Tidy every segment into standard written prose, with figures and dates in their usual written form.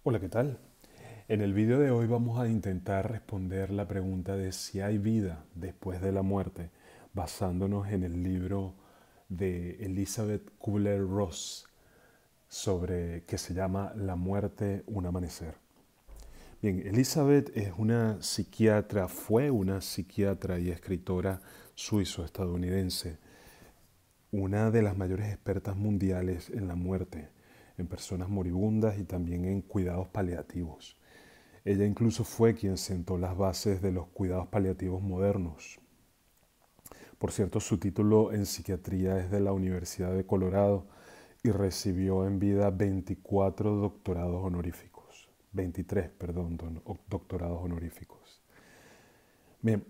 Hola, ¿qué tal? En el video de hoy vamos a intentar responder la pregunta de si hay vida después de la muerte, basándonos en el libro de Elizabeth Kubler-Ross que se llama La muerte, un amanecer. Bien, Elizabeth es una psiquiatra, fue una psiquiatra y escritora suizo-estadounidense, una de las mayores expertas mundiales en la muerte, en personas moribundas y también en cuidados paliativos. Ella incluso fue quien sentó las bases de los cuidados paliativos modernos. Por cierto, su título en psiquiatría es de la Universidad de Colorado y recibió en vida 24 doctorados honoríficos. 23, perdón, doctorados honoríficos. Bien,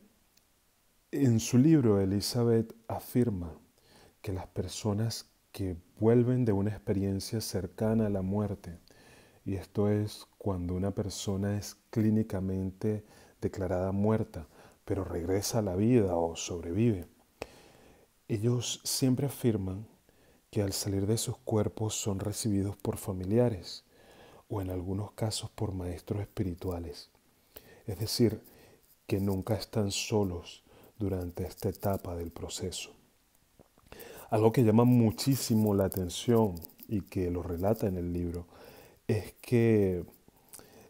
en su libro Elizabeth afirma que las personas que vuelven de una experiencia cercana a la muerte, y esto es cuando una persona es clínicamente declarada muerta, pero regresa a la vida o sobrevive. Ellos siempre afirman que al salir de sus cuerpos son recibidos por familiares o en algunos casos por maestros espirituales. Es decir, que nunca están solos durante esta etapa del proceso. Algo que llama muchísimo la atención y que lo relata en el libro es que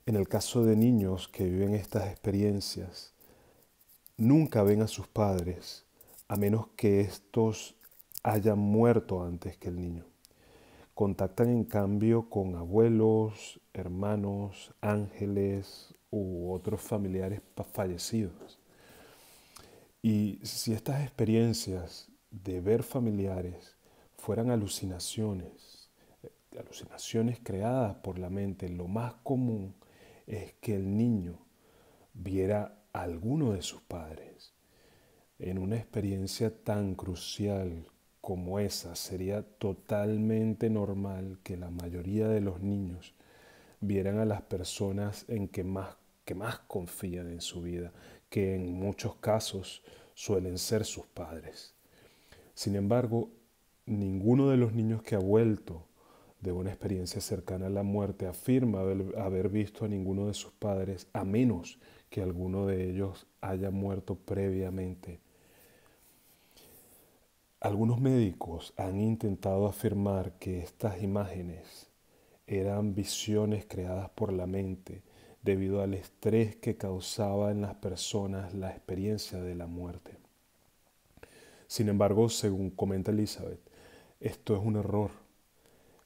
en el caso de niños que viven estas experiencias, nunca ven a sus padres a menos que estos hayan muerto antes que el niño. Contactan en cambio con abuelos, hermanos, ángeles u otros familiares fallecidos. Y si estas experiencias de ver familiares fueran alucinaciones creadas por la mente, lo más común es que el niño viera a alguno de sus padres. En una experiencia tan crucial como esa, sería totalmente normal que la mayoría de los niños vieran a las personas que más confían en su vida, que en muchos casos suelen ser sus padres. Sin embargo, ninguno de los niños que ha vuelto de una experiencia cercana a la muerte afirma haber visto a ninguno de sus padres, a menos que alguno de ellos haya muerto previamente. Algunos médicos han intentado afirmar que estas imágenes eran visiones creadas por la mente debido al estrés que causaba en las personas la experiencia de la muerte. Sin embargo, según comenta Elizabeth, esto es un error,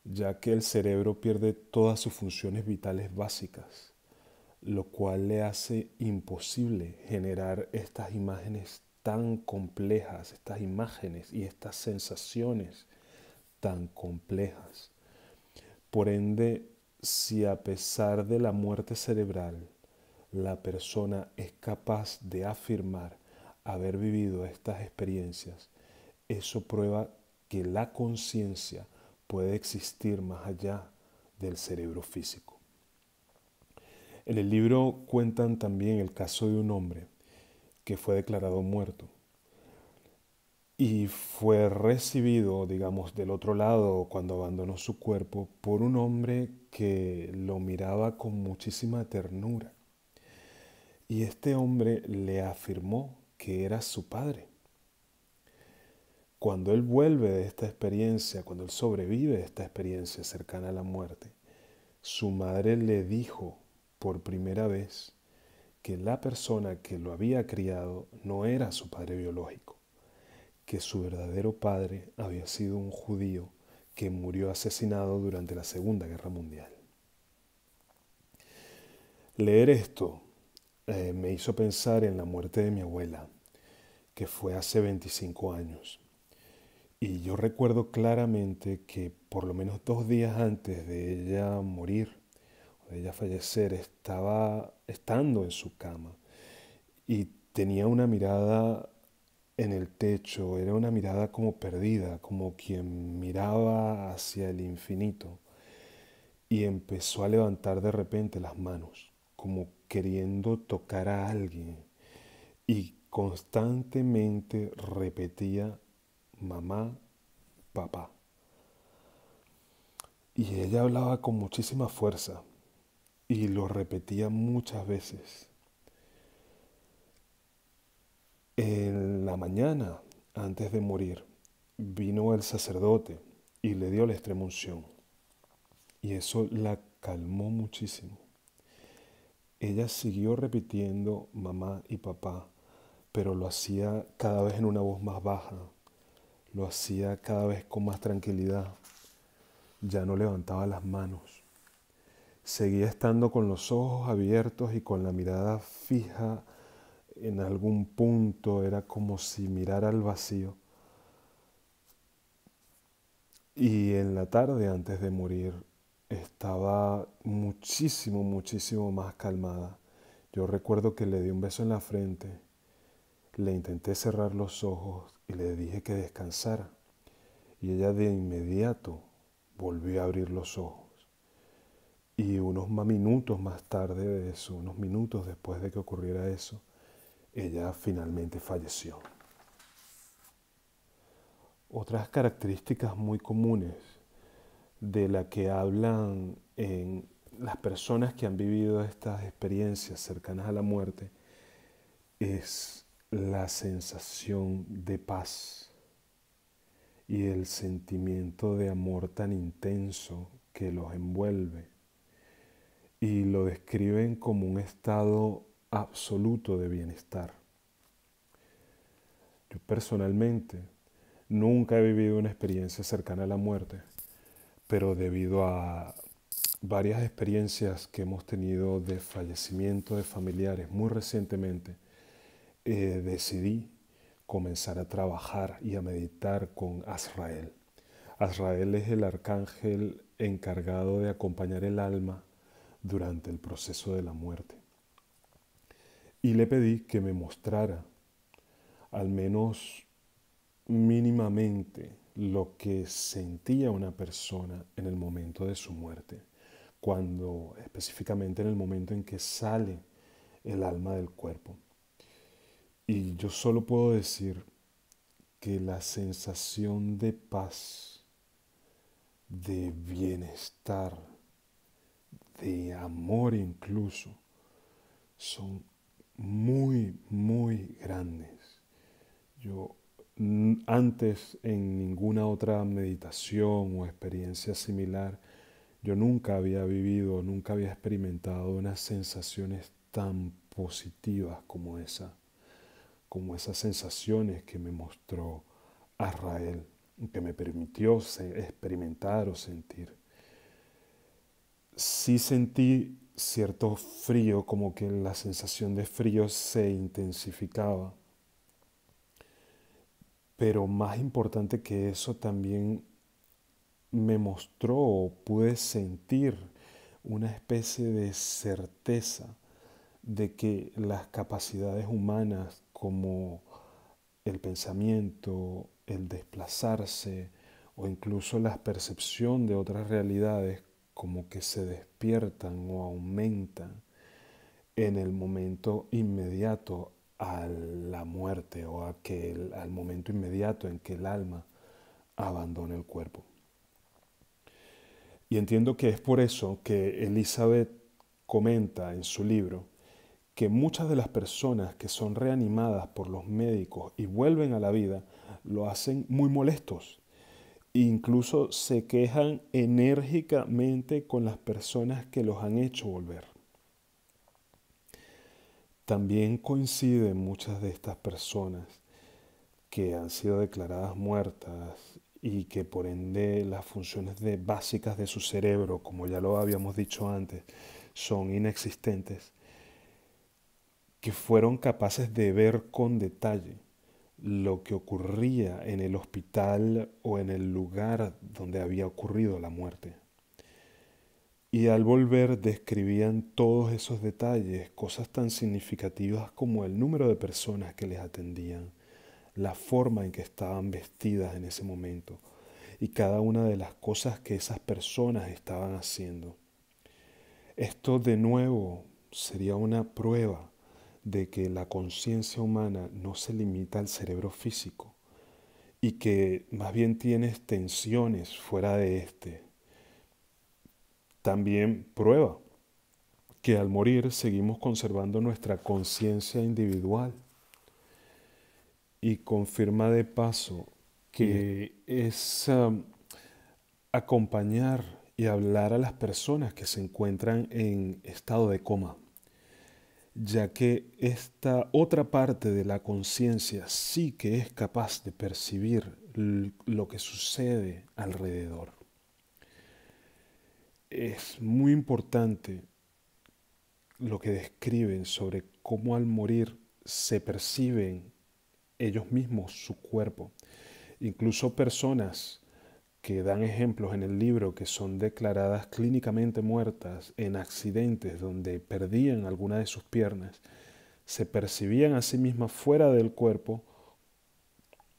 ya que el cerebro pierde todas sus funciones vitales básicas, lo cual le hace imposible generar estas imágenes tan complejas, estas imágenes y estas sensaciones tan complejas. Por ende, si a pesar de la muerte cerebral, la persona es capaz de afirmar haber vivido estas experiencias, eso prueba que la conciencia puede existir más allá del cerebro físico. En el libro cuentan también el caso de un hombre que fue declarado muerto y fue recibido, digamos, del otro lado cuando abandonó su cuerpo por un hombre que lo miraba con muchísima ternura. Y este hombre le afirmó que era su padre. Cuando él vuelve de esta experiencia, cuando él sobrevive de esta experiencia cercana a la muerte, su madre le dijo por primera vez que la persona que lo había criado no era su padre biológico, que su verdadero padre había sido un judío que murió asesinado durante la Segunda Guerra Mundial. Leer esto me hizo pensar en la muerte de mi abuela, que fue hace 25 años. Y yo recuerdo claramente que por lo menos 2 días antes de ella morir, de ella fallecer, estaba estando en su cama y tenía una mirada en el techo, era una mirada como perdida, como quien miraba hacia el infinito y empezó a levantar de repente las manos, como queriendo tocar a alguien y constantemente repetía mamá, papá. Y ella hablaba con muchísima fuerza y lo repetía muchas veces. En la mañana, antes de morir, vino el sacerdote y le dio la extremunción. Y eso la calmó muchísimo. Ella siguió repitiendo mamá y papá, pero lo hacía cada vez en una voz más baja, lo hacía cada vez con más tranquilidad, ya no levantaba las manos. Seguía estando con los ojos abiertos y con la mirada fija en algún punto, era como si mirara al vacío. Y en la tarde, antes de morir, estaba muchísimo, muchísimo más calmada. Yo recuerdo que le di un beso en la frente, le intenté cerrar los ojos y le dije que descansara. Y ella de inmediato volvió a abrir los ojos. Y unos minutos más tarde de eso, unos minutos después de que ocurriera eso, ella finalmente falleció. Otras características muy comunes de la que hablan en las personas que han vivido estas experiencias cercanas a la muerte es la sensación de paz y el sentimiento de amor tan intenso que los envuelve, y lo describen como un estado absoluto de bienestar. Yo personalmente nunca he vivido una experiencia cercana a la muerte, pero debido a varias experiencias que hemos tenido de fallecimiento de familiares muy recientemente, decidí comenzar a trabajar y a meditar con Azrael. Azrael es el arcángel encargado de acompañar el alma durante el proceso de la muerte. Y le pedí que me mostrara, al menos mínimamente, lo que sentía una persona en el momento de su muerte, cuando específicamente en el momento en que sale el alma del cuerpo. Y yo solo puedo decir que la sensación de paz, de bienestar, de amor incluso, son muy, muy grandes. Yo antes en ninguna otra meditación o experiencia similar, yo nunca había vivido, nunca había experimentado unas sensaciones tan positivas como esas sensaciones que me mostró Azrael, que me permitió experimentar o sentir. Sí sentí cierto frío, como que la sensación de frío se intensificaba, pero más importante que eso también me mostró o pude sentir una especie de certeza de que las capacidades humanas como el pensamiento, el desplazarse o incluso la percepción de otras realidades como que se despiertan o aumentan en el momento inmediato a la muerte o al momento inmediato en que el alma abandona el cuerpo. Y entiendo que es por eso que Elizabeth comenta en su libro que muchas de las personas que son reanimadas por los médicos y vuelven a la vida lo hacen muy molestos. Incluso se quejan enérgicamente con las personas que los han hecho volver. También coinciden muchas de estas personas que han sido declaradas muertas y que por ende las funciones básicas de su cerebro, como ya lo habíamos dicho antes, son inexistentes, que fueron capaces de ver con detalle lo que ocurría en el hospital o en el lugar donde había ocurrido la muerte. Y al volver describían todos esos detalles, cosas tan significativas como el número de personas que les atendían, la forma en que estaban vestidas en ese momento y cada una de las cosas que esas personas estaban haciendo. Esto de nuevo sería una prueba de que la conciencia humana no se limita al cerebro físico y que más bien tiene extensiones fuera de este. También prueba que al morir seguimos conservando nuestra conciencia individual y confirma de paso que es acompañar y hablar a las personas que se encuentran en estado de coma, ya que esta otra parte de la conciencia sí que es capaz de percibir lo que sucede alrededor. Es muy importante lo que describen sobre cómo al morir se perciben ellos mismos su cuerpo. Incluso personas que dan ejemplos en el libro que son declaradas clínicamente muertas en accidentes donde perdían alguna de sus piernas, se percibían a sí mismas fuera del cuerpo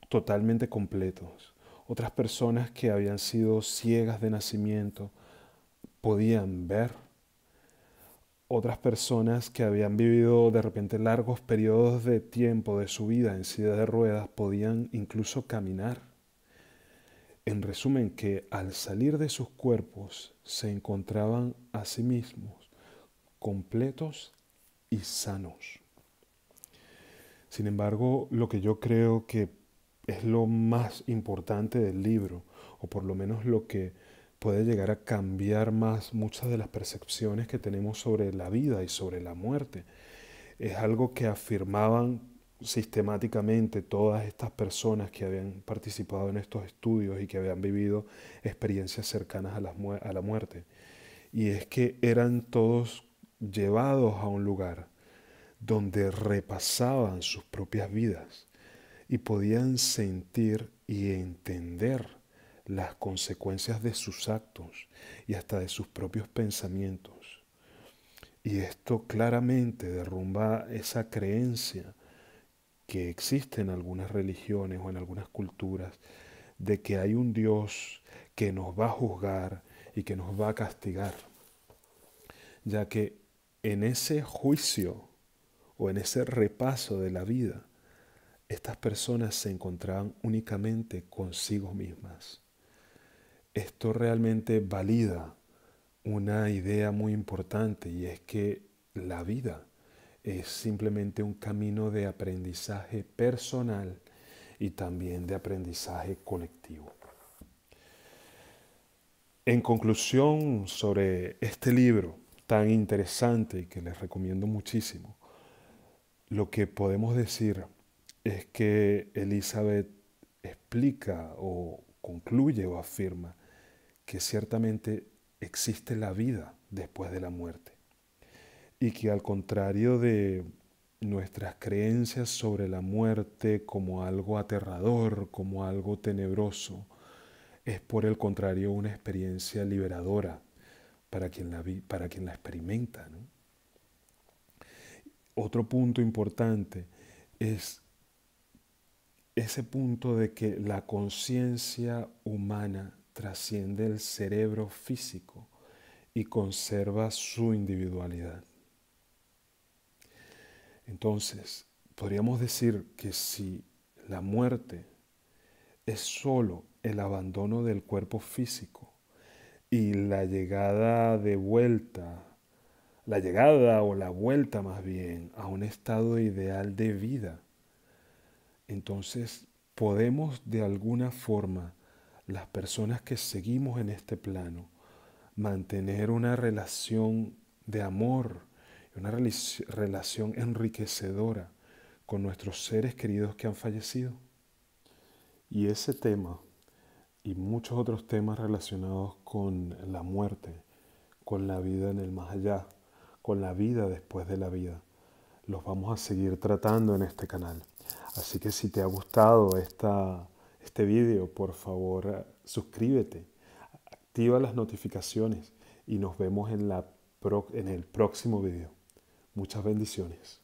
totalmente completos. Otras personas que habían sido ciegas de nacimiento podían ver. Otras personas que habían vivido de repente largos periodos de tiempo de su vida en silla de ruedas podían incluso caminar. En resumen, que al salir de sus cuerpos se encontraban a sí mismos completos y sanos. Sin embargo, lo que yo creo que es lo más importante del libro, o por lo menos lo que puede llegar a cambiar más muchas de las percepciones que tenemos sobre la vida y sobre la muerte, es algo que afirmaban sistemáticamente todas estas personas que habían participado en estos estudios y que habían vivido experiencias cercanas a la muerte. Y es que eran todos llevados a un lugar donde repasaban sus propias vidas y podían sentir y entender las consecuencias de sus actos y hasta de sus propios pensamientos. Y esto claramente derrumba esa creencia que existe en algunas religiones o en algunas culturas de que hay un Dios que nos va a juzgar y que nos va a castigar, ya que en ese juicio o en ese repaso de la vida, estas personas se encontraban únicamente consigo mismas. Esto realmente valida una idea muy importante, y es que la vida es simplemente un camino de aprendizaje personal y también de aprendizaje colectivo. En conclusión sobre este libro tan interesante y que les recomiendo muchísimo, lo que podemos decir es que Elizabeth explica o concluye o afirma que ciertamente existe la vida después de la muerte y que al contrario de nuestras creencias sobre la muerte como algo aterrador, como algo tenebroso, es por el contrario una experiencia liberadora para quien la experimenta, ¿no? Otro punto importante es ese punto de que la conciencia humana trasciende el cerebro físico y conserva su individualidad. Entonces, podríamos decir que si la muerte es sólo el abandono del cuerpo físico y la llegada o la vuelta más bien a un estado ideal de vida, entonces podemos de alguna forma, las personas que seguimos en este plano, mantener una relación de amor, una relación enriquecedora con nuestros seres queridos que han fallecido. Y ese tema y muchos otros temas relacionados con la muerte, con la vida en el más allá, con la vida después de la vida, los vamos a seguir tratando en este canal. Así que si te ha gustado este vídeo, por favor suscríbete, activa las notificaciones y nos vemos en el próximo vídeo. Muchas bendiciones.